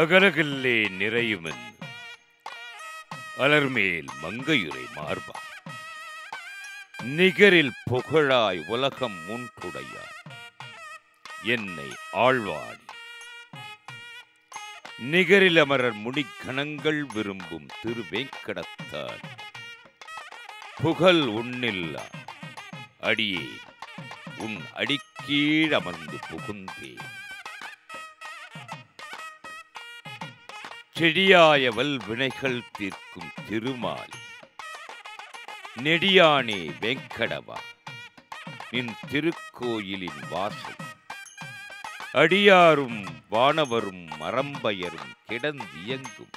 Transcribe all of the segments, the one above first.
அகலகில்லே நிறையுமென் அலர்மேல் மங்கையுரை மார்பா நிகரில் புகழாய் உலகம் முன்குடையாய் என்னை ஆழ்வாடி நிகரில் அமரர் முடிக்கணங்கள் விரும்பும் திருவேங்கடத்தால் புகழ் உன்னில்லா அடியே உன் அடிக்கீழ் அமர்ந்து புகுந்தேன். செடியாய வல் வினைகள் தீர்க்கும் திருமால் நெடியானே வெங்கடவா நின் திருக்கோயிலின் வாசல் அடியாரும் வானவரும் மரம்பயரும் கிடந்தியங்கும்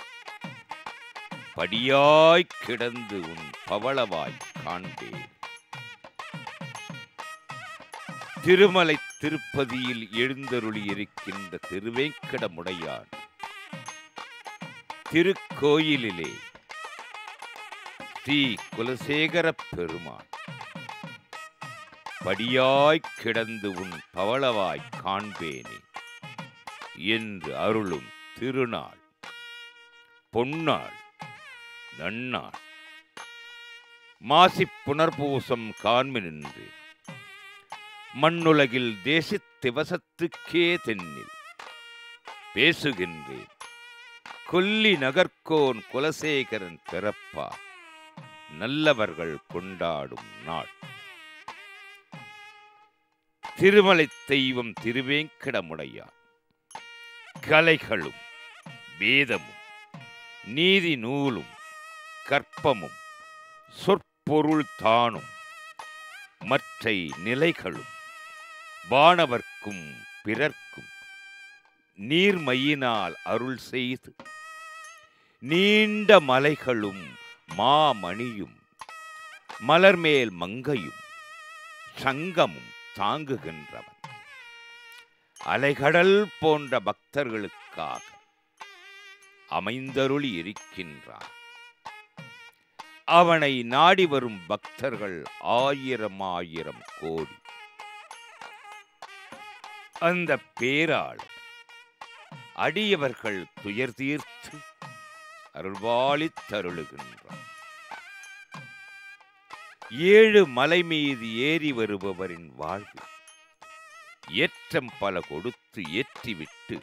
படியாய்க் கிடந்து உன் பவளவாய் காண்பேன். திருமலை திருப்பதியில் எழுந்தருளி இருக்கின்ற திருவேங்கடமுடையான் திருக்கோயிலிலே ஸ்ரீ குலசேகரப் பெருமான் படியாய்க் கிடந்து உன் பவளவாய் காண்பேனே என்று அருளும் திருநாள் பொன்னாள் நன்னாள் மாசிப் புனர்பூசம் காண்மினின்று மண்ணுலகில் தேசித் திவசத்துக்கே தென்னில் பேசுகின்றேன் கொல்லி நகர்கோன் குலசேகரன் பிறப்பா நல்லவர்கள் கொண்டாடும் நாள். திருமலை தெய்வம் திருவேங்கடமுடையான் கலைகளும் வேதமும் நீதி நூலும் கற்பமும் சொற்பொருள் தானும் மற்றை நிலைகளும் வானவர்க்கும் பிறர்க்கும் நீர்மையினால் அருள் செய்து நீண்ட மலைகளும் மாமணியும் மலர்மேல் மங்கையும் சங்கமும் தாங்குகின்றவன் அலைகடல் போன்ற பக்தர்களுக்காக அமைந்தருளி இருக்கின்றான். அவனை நாடி வரும் பக்தர்கள் ஆயிரம் ஆயிரம் கோடி. அந்த பேராளர் அடியவர்கள் துயர் தீர்த்து அருள்வாளித் தருளுகின்றான். 7 மலை மீது ஏறி வருபவரின் வாழ்வு ஏற்றம் பல கொடுத்து ஏற்றிவிட்டு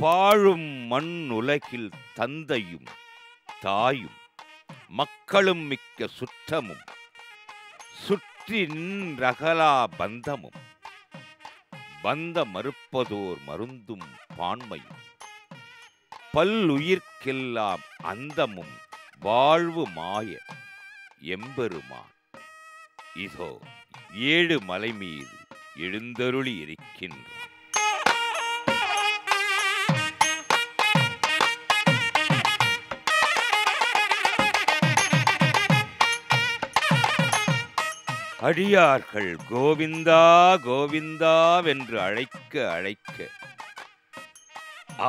பாழும் மண் உலகில் தந்தையும் தாயும் மக்களும் மிக்க சுற்றமும் சுற்றி நின்றகலா பந்தமும் பந்த மறுப்பதோர் மருந்தும் பான்மையும் பல்லுயிர்க்கெல்லாம் அந்தமும் வாழ்வு மாய எம்பெருமான் இதோ 7 மலை மீது எழுந்தருளி இருக்கின்றான். அடியார்கள் கோவிந்தா கோவிந்தாவென்று அழைக்க அழைக்க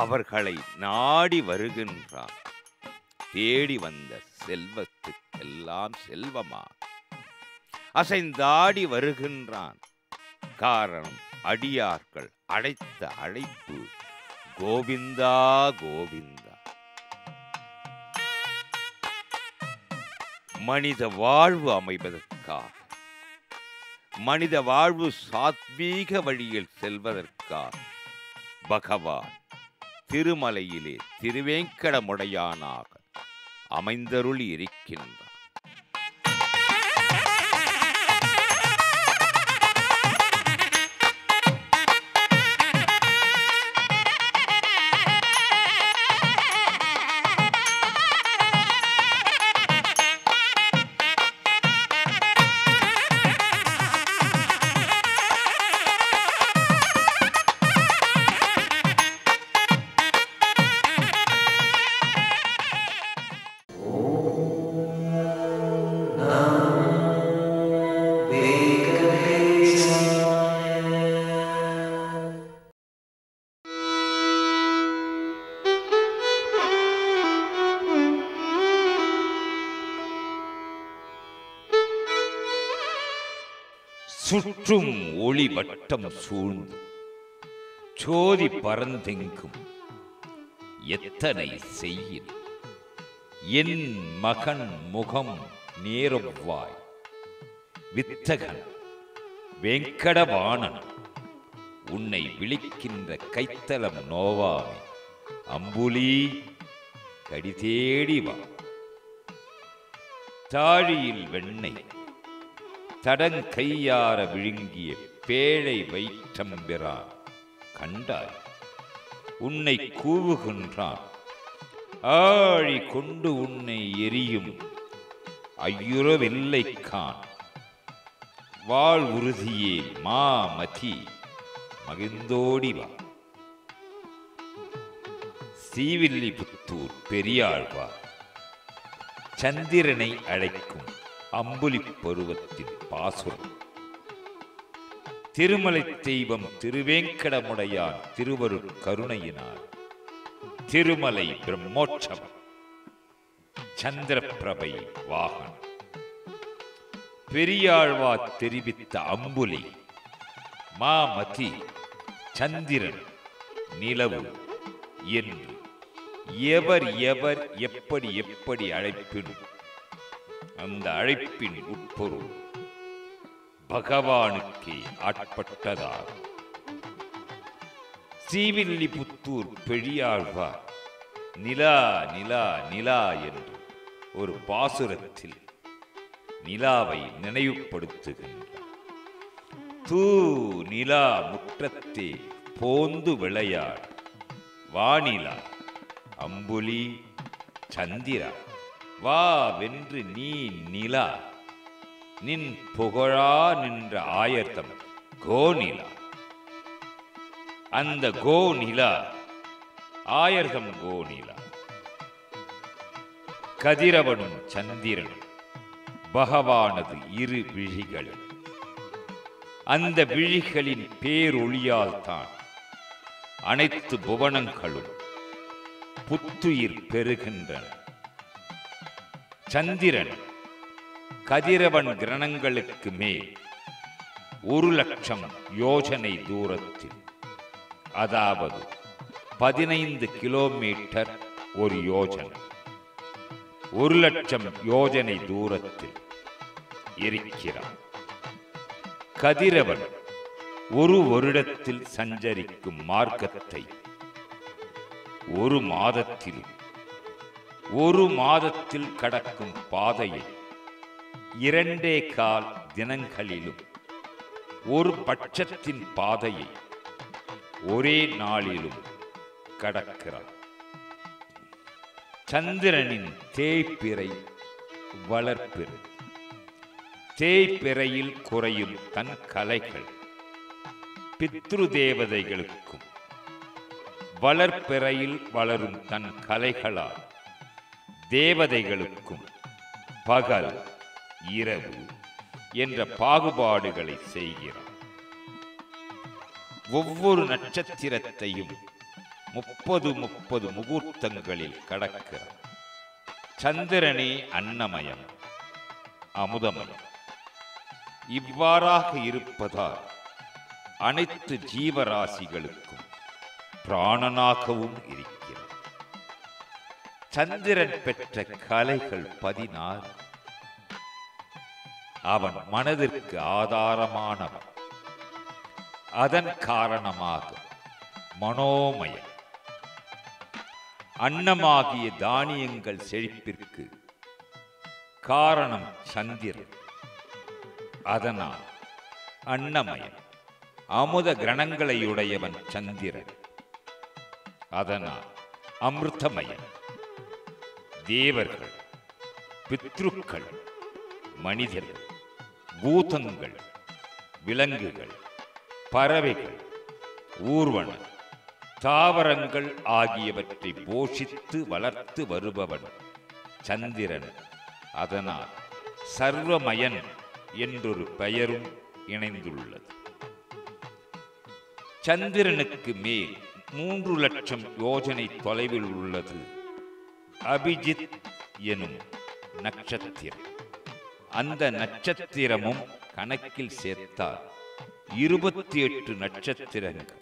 அவர்களை நாடி வருகின்றான். தேடி வந்த செல்வத்துக்கெல்லாம் செல்வமா அசைந்தாடி வருகின்றான். காரணம் அடியார்கள் அழைத்த அழைப்பு கோவிந்தா கோவிந்தா. மனித வாழ்வு அமைவதற்காக மனித வாழ்வு சாத்வீக வழியில் செல்வதற்காக பகவான் திருமலையிலே திருவேங்கடமுடையானாக அமைந்தருளி இருக்கின்றார். சுற்றும் ஒளி வட்டம் சூழ்ந்து சோதி பரந்தெங்கும் எத்தனை செய்யின் என் மகன் முகம் நேரவாய் வித்தகன் வெங்கடவாணன் உன்னை விழிக்கின்ற கைத்தலம் நோவாமே அம்புலி கடி தேடி வா. தாழியில் வெண்ணெய் தடங்கையார விழுங்கிய பேழை வயிற்றம்பிரான் கண்டாய் உன்னை கூவுகின்றான். ஆழி கொண்டு உன்னை எரியும் ஐயுறவில்லை கான். வாழ் உறுதியே மாமதி மகிழ்ந்தோடி வா. ஸ்ரீவில்லிபுத்தூர் பெரியாழ்வார் சந்திரனை அழைக்கும் அம்புலி பருவத்தின் பாசுரம். திருமலை தெய்வம் திருவேங்கடமுடையான் திருவருட் கருணையினார் திருமலை பிரம்மோற்சவம் சந்திரபிரபை வாகன். பெரியாழ்வார் தெரிவித்த அம்புலி மாமதி சந்திரன் நிலவு என்று எவர் எவர் எப்படி எப்படி அழைப்பினும் அந்த அழைப்பின் உட்பொருள் பகவானுக்கே ஆட்பட்டதாகும். ஸ்ரீவில்லிபுத்தூர் பெரியாழ்வார் நிலா நிலா நிலா என்று ஒரு பாசுரத்தில் நிலாவை நினைவுபடுத்துகின்றார். தூ நிலா முற்றத்தே போந்து விளையாடு வானிலா அம்புலி சந்திரா வா வென்று நீ நிலா நின் புகழா நின்ற ஆயத்தம் கோநிலா. அந்த கோநிலா ஆயர்தம் கோநிலா. கதிரவனும் சந்திரனும் பகவானது இரு விழிகள். அந்த விழிகளின் பேரொளியால் தான் அனைத்து புவனங்களும் புத்துயிர் பெறுகின்றன. சந்திரன் கதிரவன் கிரணங்களுக்கு மேல் 1,00,000 யோஜனை தூரத்தில், அதாவது 15 கிலோமீட்டர் ஒரு யோஜனை, 1,00,000 யோஜனை தூரத்தில் இருக்கிறான். கதிரவன் ஒரு வருடத்தில் சஞ்சரிக்கும் மார்க்கத்தை ஒரு மாதத்தில் கடக்கும் பாதையை 2.25 தினங்களிலும், ஒரு பட்சத்தின் பாதையை ஒரே நாளிலும் கடக்கிறார். சந்திரனின் தேய்பிறை வளர்ப்பிறை. தேய்பிறையில் குறையும் தன் கலைகள் பித்ரு தேவதைகளுக்கும், வளர்ப்பிறையில் வளரும் தன் கலைகளால் தேவதைகளுக்கும் பகல் இரவு என்ற பாகுபாடுகளை செய்கிறார். ஒவ்வொரு நட்சத்திரத்தையும் 30 முகூர்த்தங்களில் கடக்கிறார். சந்திரனே அன்னமயம் அமுதமயம். இவ்வாறாக இருப்பதால் அனைத்து ஜீவராசிகளுக்கும் பிராணனாகவும் இருக்கிறார். சந்திரன் பெற்ற கலைகள் 16. அவன் மனதிற்கு ஆதாரமானவன். அதன் காரணமாக மனோமயம். அன்னமாகிய தானியங்கள் செழிப்பிற்கு காரணம் சந்திரன். அதனால் அன்னமயம். அமுத கிரணங்களையுடையவன் சந்திரன். அதனால் அமிர்தமயம். தேவர்கள், பித்ருக்கள், மனிதர்கள், பூதங்கள், விலங்குகள், பறவைகள், ஊர்வன, தாவரங்கள் ஆகியவற்றை போஷித்து வளர்த்து வருபவன் சந்திரன். அதனால் சர்வமயன் என்றொரு பெயரும் இணைந்துள்ளது. சந்திரனுக்கு மேல் 3,00,000 யோஜனை தொலைவில் உள்ளது அபிஜித் எனும் நட்சத்திரம். அந்த நட்சத்திரமும் கணக்கில் சேர்த்தால் 28 நட்சத்திரங்கள்.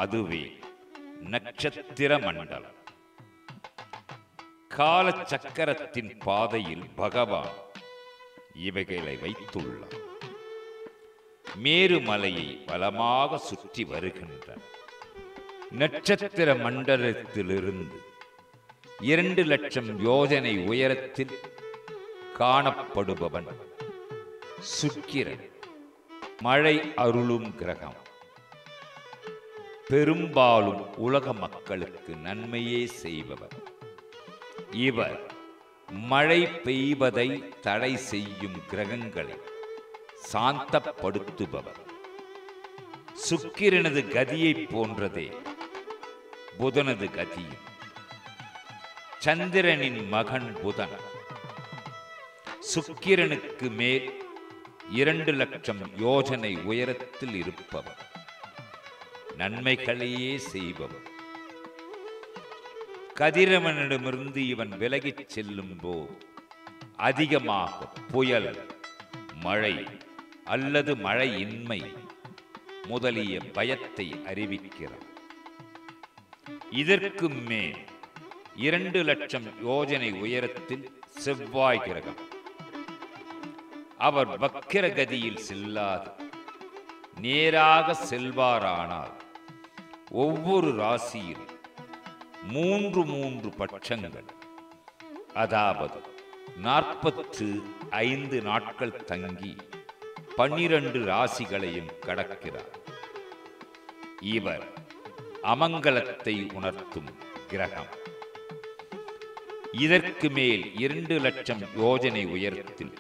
அதுவே நட்சத்திர மண்டலம். கால சக்கரத்தின் பாதையில் பகவான் இவைகளை வைத்துள்ளார். மேருமலையை பலமாக சுற்றி வருகின்றன. நட்சத்திர மண்டலத்திலிருந்து 2,00,000 யோஜனை உயரத்தில் காணப்படுபவன் சுக்கிரன். மழை அருளும் கிரகம். பெரும்பாலும் உலக மக்களுக்கு நன்மையே செய்பவர். இவர் மழை பெய்வதை தடை செய்யும் கிரகங்களை சாந்தப்படுத்துபவர். சுக்கிரனது கதியை போன்றதே புதனது கதியும். சந்திரனின் மகன் புதன் சுக்கிரனுக்கு மேல் 2,00,000 யோஜனை உயரத்தில் இருப்பவர். நன்மைகளையே செய்பவர். கதிரவனிடமிருந்து இவன் விலகிச் செல்லும் போது அதிகமாக புயல், மழை அல்லது மழையின்மை முதலிய பயத்தை அறிவிக்கிறார். இதற்கு மேல் 2,00,000 யோஜனை உயரத்தில் செவ்வாய் கிரகம். அவர் வக்கிரகதியில் செல்லாது நேராக செல்வாரானால் ஒவ்வொரு ராசியில் 3 பட்சங்கள், அதாவது 45 நாட்கள் தங்கி 12 ராசிகளையும் கடக்கிறார். இவர் அமங்கலத்தை உணர்த்தும் கிரகம். இதற்கு மேல் 2,00,000 யோஜனை உயரத்தில்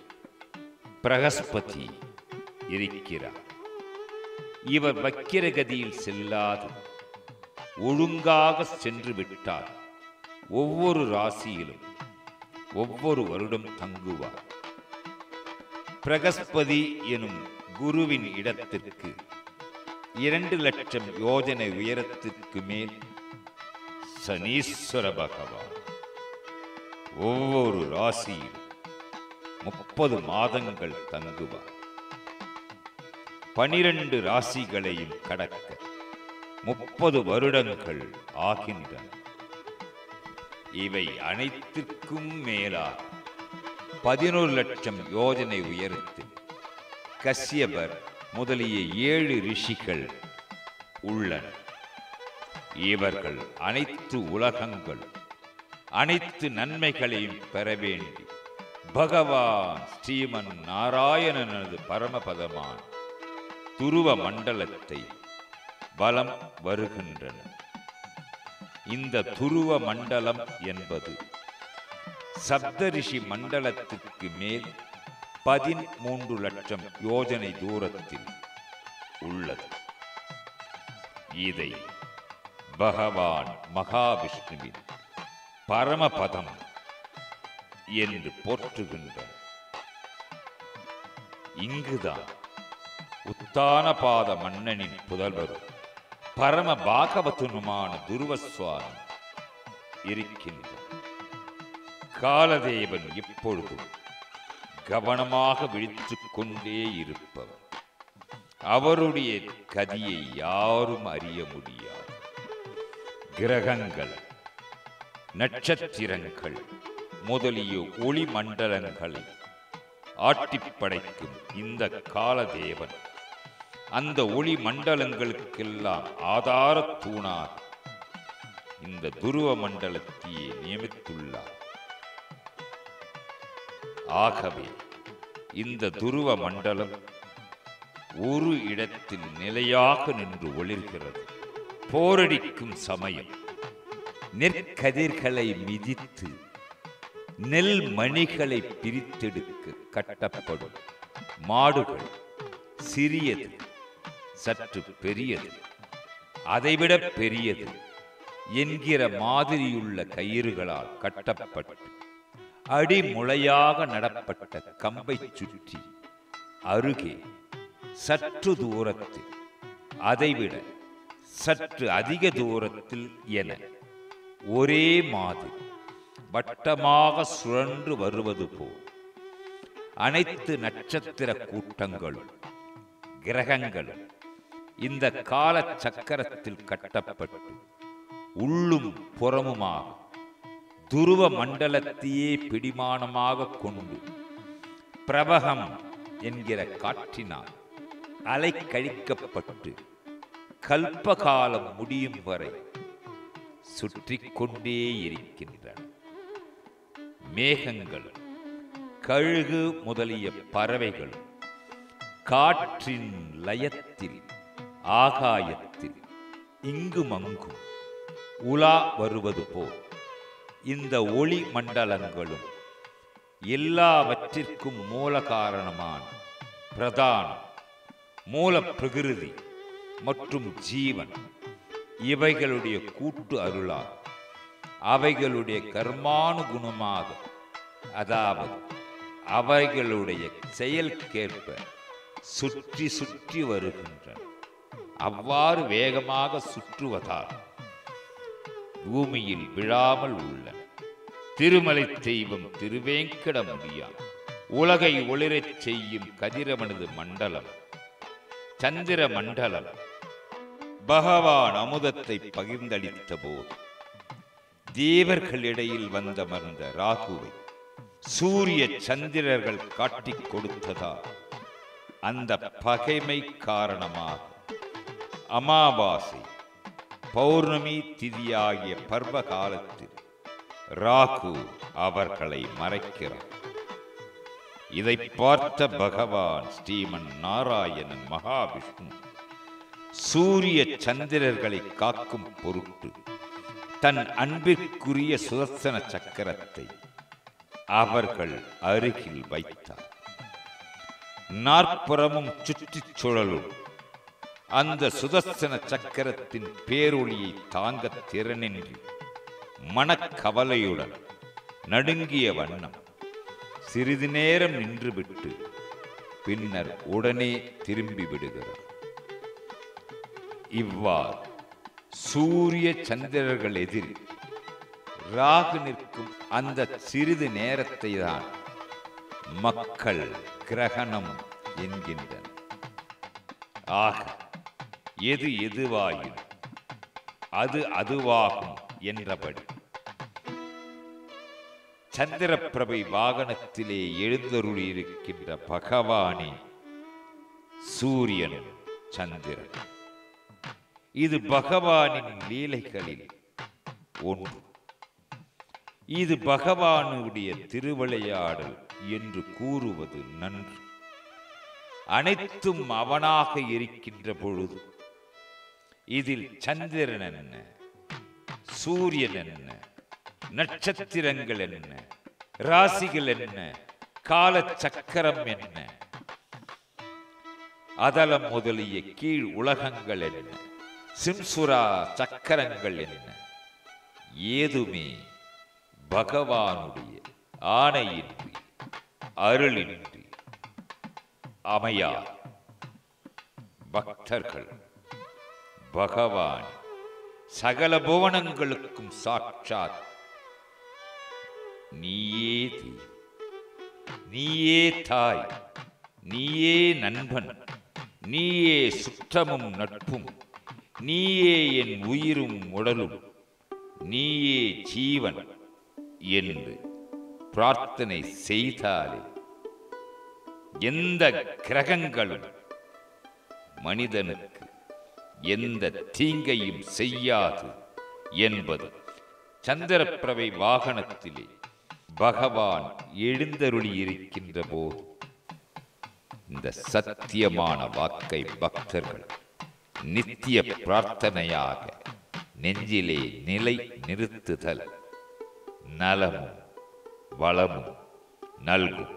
பிரகஸ்பதி இருக்கிறார். இவர் வக்கிரகதியில் செல்லாது ஒழுங்காக சென்று விட்டார் ஒவ்வொரு ராசியிலும் ஒவ்வொரு வருடம் தங்குவார். பிரகஸ்பதி எனும் குருவின் இடத்திற்கு 2,00,000 யோஜனை உயரத்திற்கு மேல் சனீஸ்வர பகவான் ஒவ்வொரு ராசியிலும் 30 மாதங்கள் தங்குவார். 12 ராசிகளையும் கடக்க 30 வருடங்கள் ஆகின்றன. இவை அனைத்திற்கும் மேலாக 11,00,000 யோஜனை உயரத்தில் கஷ்யபர் முதலிய 7 ரிஷிகள் உள்ளனர். இவர்கள் அனைத்து உலகங்கள் அனைத்து நன்மைகளையும் பெற வேண்டி பகவான் ஸ்ரீமன் நாராயணனது பரமபதமான துருவ மண்டலத்தை வலம் வருகின்றன. இந்த துருவ மண்டலம் என்பது சப்தரிஷி மண்டலத்திற்கு மேல் 13,00,000 யோஜனை தூரத்தில் உள்ளது. இதை பகவான் மகாவிஷ்ணுவின் பரமபதம் என்று போற்றுகின்றனர். இங்குதான் உத்தானபாத மன்னனின் புதல்வரும் பரம பாகவதனுமான துருவசுவாமி இருக்கின்றார். காலதேவன் இப்பொழுதும் கவனமாக விழித்துக் கொண்டே இருப்பவர். அவருடைய கதியை யாரும் அறிய முடியாது. கிரகங்கள், நட்சத்திரங்கள் முதலிய ஒளி மண்டலங்களை ஆட்டிப்படைக்கும் இந்த காலதேவன் அந்த ஒளி மண்டலங்களுக்கெல்லாம் ஆதார தூணாக இந்த துருவ மண்டலத்தையே நியமித்துள்ளார். ஆகவே இந்த துருவ மண்டலம் ஒரு இடத்தில் நிலையாக நின்று ஒளிர்கிறது. போரடிக்கும் சமயம் நெற்கதிர்களை மிதித்து நெல் மணிகளை பிரித்தெடுக்க கட்டப்படும் மாடுகள் சிறியது, சற்று பெரியது, அதைவிட பெரியது என்கிற மாதிரியுள்ள கயிறுகளால் கட்டப்பட்டு அடிமுளையாக நடப்பட்ட கம்பை சுற்றி அருகே சற்று தூரத்தில், அதைவிட சற்று அதிக தூரத்தில் என ஒரே மாதிரி வட்டமாக சுழன்று வருவது போல் அனைத்து நட்சத்திர கூட்டங்களும் கிரகங்களும் இந்த கால சக்கரத்தில் கட்டப்பட்டு உள்ளும் புறமுமாக துருவ மண்டலத்தையே பிடிமானமாக கொண்டு பிரபகம் என்கிற காற்றினால் அலைக்கழிக்கப்பட்டு கல்பகாலம் முடியும் வரை சுற்றி கொண்டே இருக்கின்றன. மேகங்கள், கழுகு முதலிய பறவைகள் காற்றின் லயத்தில் ஆகாயத்தில் இங்குமங்கும் உலா வருவது போல் இந்த ஒளி மண்டலங்களும் எல்லாவற்றிற்கும் மூல காரணமான பிரதான மூல பிரகிருதி மற்றும் ஜீவன் இவைகளுடைய கூட்டு அருளால் அவைகளுடைய கர்மானுகுணமாக, அதாவது அவைகளுடைய செயல்கேற்ப சுற்றி சுற்றி வருகின்றன. அவ்வாறு வேகமாக சுற்றுவதால் பூமியில் விழாமல் உள்ளன. திருமலை தெய்வம் திருவேங்கடமுடியான் உலகை ஒளிரச் செய்யும் கதிரவனது மண்டலம் சந்திர மண்டலம் பகவான் அமுதத்தை பகிர்ந்தளித்த போது தேவர்களிடையில் வந்தமர்ந்த ராகுவை சூரிய சந்திரர்கள் காட்டிக் கொடுத்ததால் அந்த பகைமை காரணமாக அமாவாசை பௌர்ணமி திதியாகிய பர்வ காலத்தில் ராகு அவர்களை மறைக்கிறார். இதை பார்த்த பகவான் ஸ்ரீமன் நாராயணன் மகாவிஷ்ணு சூரிய சந்திரர்களை காக்கும் பொருட்டு தன் அன்பிற்குரிய சுதர்சன சக்கரத்தை அவர்கள் அருகில் வைத்தார். நாற்புறமும் சுற்றிச் சுழலும் அந்த சுதர்சன சக்கரத்தின் பேரொளியை தாங்க திறனின்றி மனக்கவலையுடன் நடுங்கிய வண்ணம் சிறிது நேரம் நின்றுவிட்டு பின்னர் உடனே திரும்பி விடுகிறார். இவ்வாறு சூரிய சந்திரர்கள் எதிர் ராகு நிற்கும் அந்த சிறிது நேரத்தை தான் மக்கள் கிரகணம் என்கின்றனர். ஆக எது எதுவாயும் அது அதுவாகும் என்றபடி சந்திரப்பிரபை வாகனத்திலே எழுந்தருளியிருக்கின்ற பகவானே சூரியன் சந்திரன். இது பகவானின் லீலைகளில் ஒன்று. இது பகவானுடைய திருவிளையாடல் என்று கூறுவது நன்று. அனைத்தும் அவனாக இருக்கின்ற பொழுது இதில் சந்திரன் என்ன, சூரியன் என்ன, நட்சத்திரங்கள் என்ன, ராசிகள் என்ன, கால சக்கரம் என்ன, அதலம் முதலிய கீழ் உலகங்கள் என்ன, சிம்சுரா சக்கரங்கள் என்ன, ஏதுமே பகவானுடைய ஆணையின்றி அருளின்றி அமையார். பக்தர்கள் பகவான் சகல புவனங்களுக்கும் சாட்சாத் நீயே தீ, நீயே தாய், நீயே நண்பன், நீயே சுற்றமும் நட்பும், நீயே என் உயிரும் உடலும், நீயே ஜீவன் என்று பிரார்த்தனை செய்தாலே எந்த கிரகங்களும் மனிதனுக்கு எந்த தீங்கையும் செய்யாது என்பது சந்திரப்பிரபை வாகனத்திலே பகவான் எழுந்தருளி இருக்கின்ற போது இந்த சத்தியமான வாக்கை பக்தர்கள் நித்திய பிரார்த்தனையாக நெஞ்சிலே நிலை நிறுத்துதல் நலமும் வளமும் நல்கும்.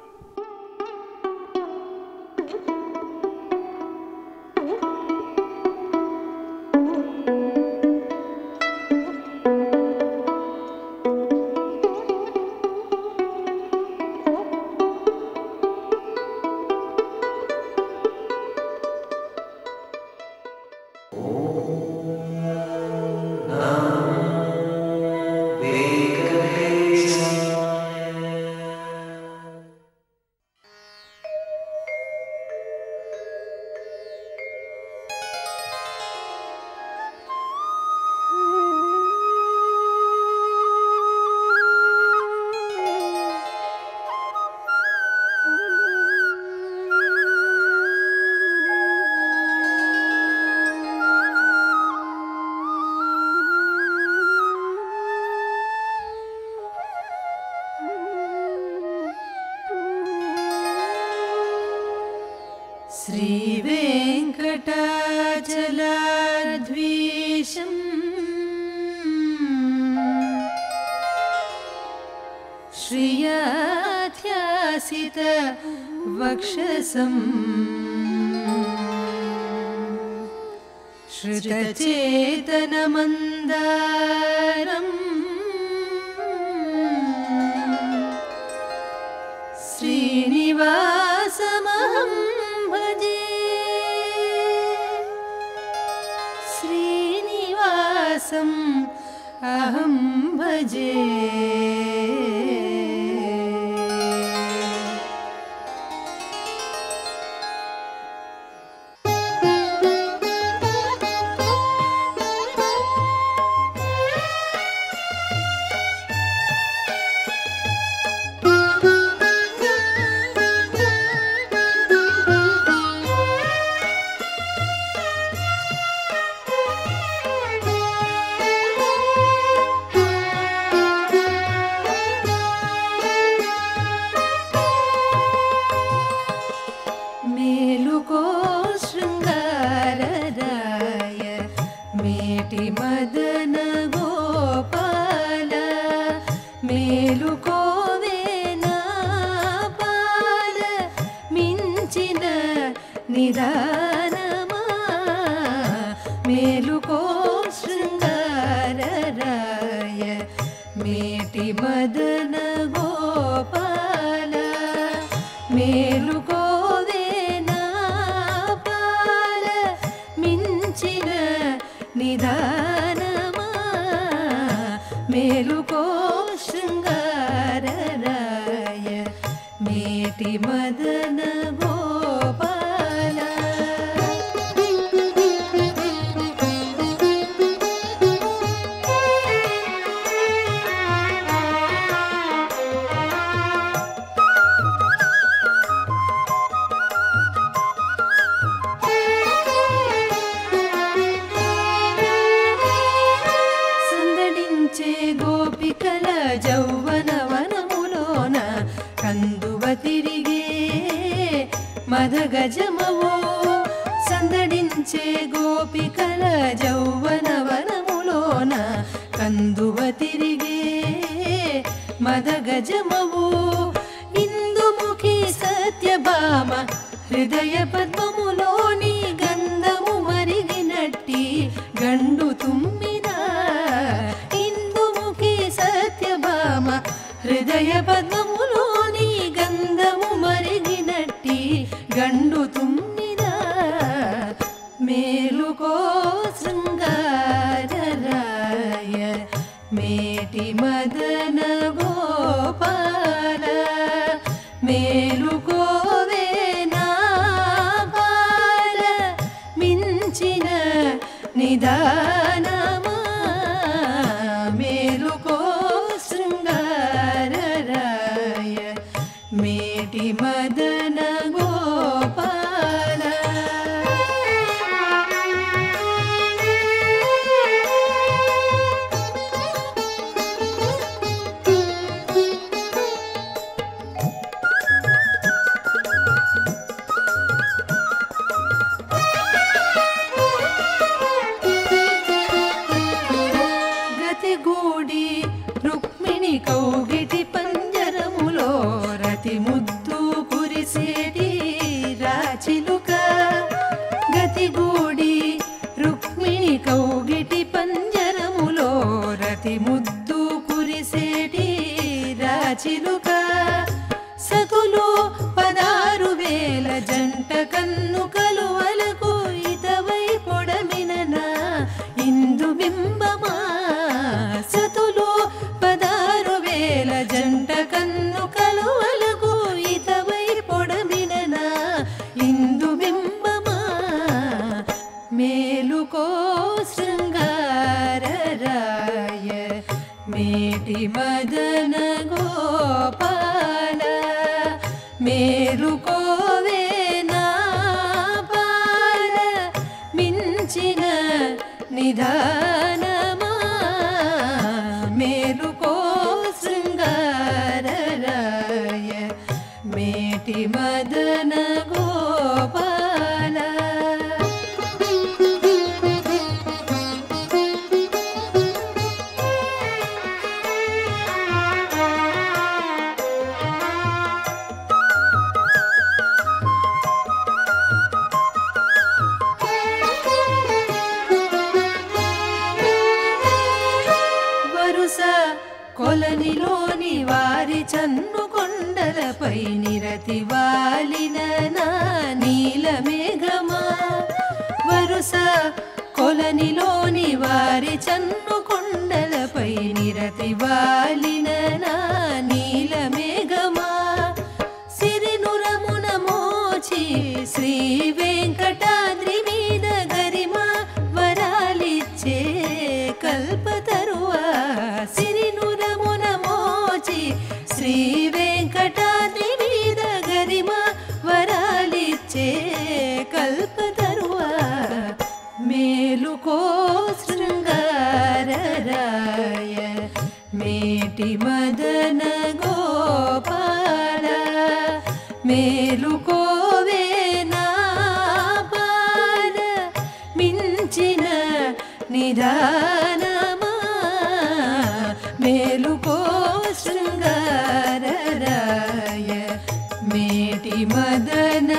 चलाद्वेषम् श्रियाध्यासित वक्षसम् श्रुतचेतनमन्दारम् श्रीनिवासमहं भजे श्रीनिवासम् अहं भजे मेलुको शृङ्गारराय मेटि मदन गोपाल मेलुको वेनापाल मिंचिन निदानमा मेलुको शृङ्गारराय मेटि मदन गोपाल मेलुको निदानमा मेलुको शृङ्गारराय मेटि मदन गोपाल गोपिकल जौवनवनमुलोन कंदुव तिरिगे मदगजमवो संदडिंचे गोपिकल जौवनवनमुलोन कंदुव तिरिगे मदगजमवो इंदुमुखी सत्यभाम हृदय पद्ममुलोनी गंधमु मरिगिनट्टी गंडु तुम्मिना सत्यभाम हृदय पद्ममुलोनी गंधमु मरिगिनट्टी गंडु तुम्मिदा मेलुको शृङ्गारराय मेटि मदन गोपाल मेलुको वेनापाल मिंचिन निदानमा मेलुको शृङ्गारराय मेटि मदन गोपाल गतिगूडी रुक्मिणी कौगिटी पंजरमुलो रति मुद्दु कुरिसेटी राचिलुक गतिगूडी रुक्मिणी कौगिटी पंजरमुलो रति मुद्दु कुरिसेटी राचिलुक सतुलो 16,000 जंट कन्नु कलुवలకు ఇతవై పొడమినన ఇందు బింబమా సతులు 16,000 జంట కన్ను కలువలకు ఇతవై పొడమినన ఇందు బింబమా మేలుకో శృంగారరాయ మేటి మదన గోపాల మేలుకోవే నా బాల మించిన నిదానమా మేలుకో శృంగారరాయ మేటి మదన గోపాల కొలనిలోని వారి చన్ను కొండలపై నిరతి వాలిన నా నీల మేఘమా వరుస కొలనిలోని వారి చన్ను కొండలపై నిరతి వాలిన నా నీల మేఘమా సిరినురమున మోచి శ్రీ వెంకటాద్రి మీద గరిమా వరాలిచ్చే కల్పతరువా సిరినురమున మోచి శ్రీ వెంకటాద్రి మీద గరిమా వరాలిచ్చే కల్పతరువా మేలుకో శృంగారరాయ మేటి మదన గోపాల మేలుకోవే నా బాల మించిన నిదానమా మేలుకో శృంగారరాయ మేటి మదన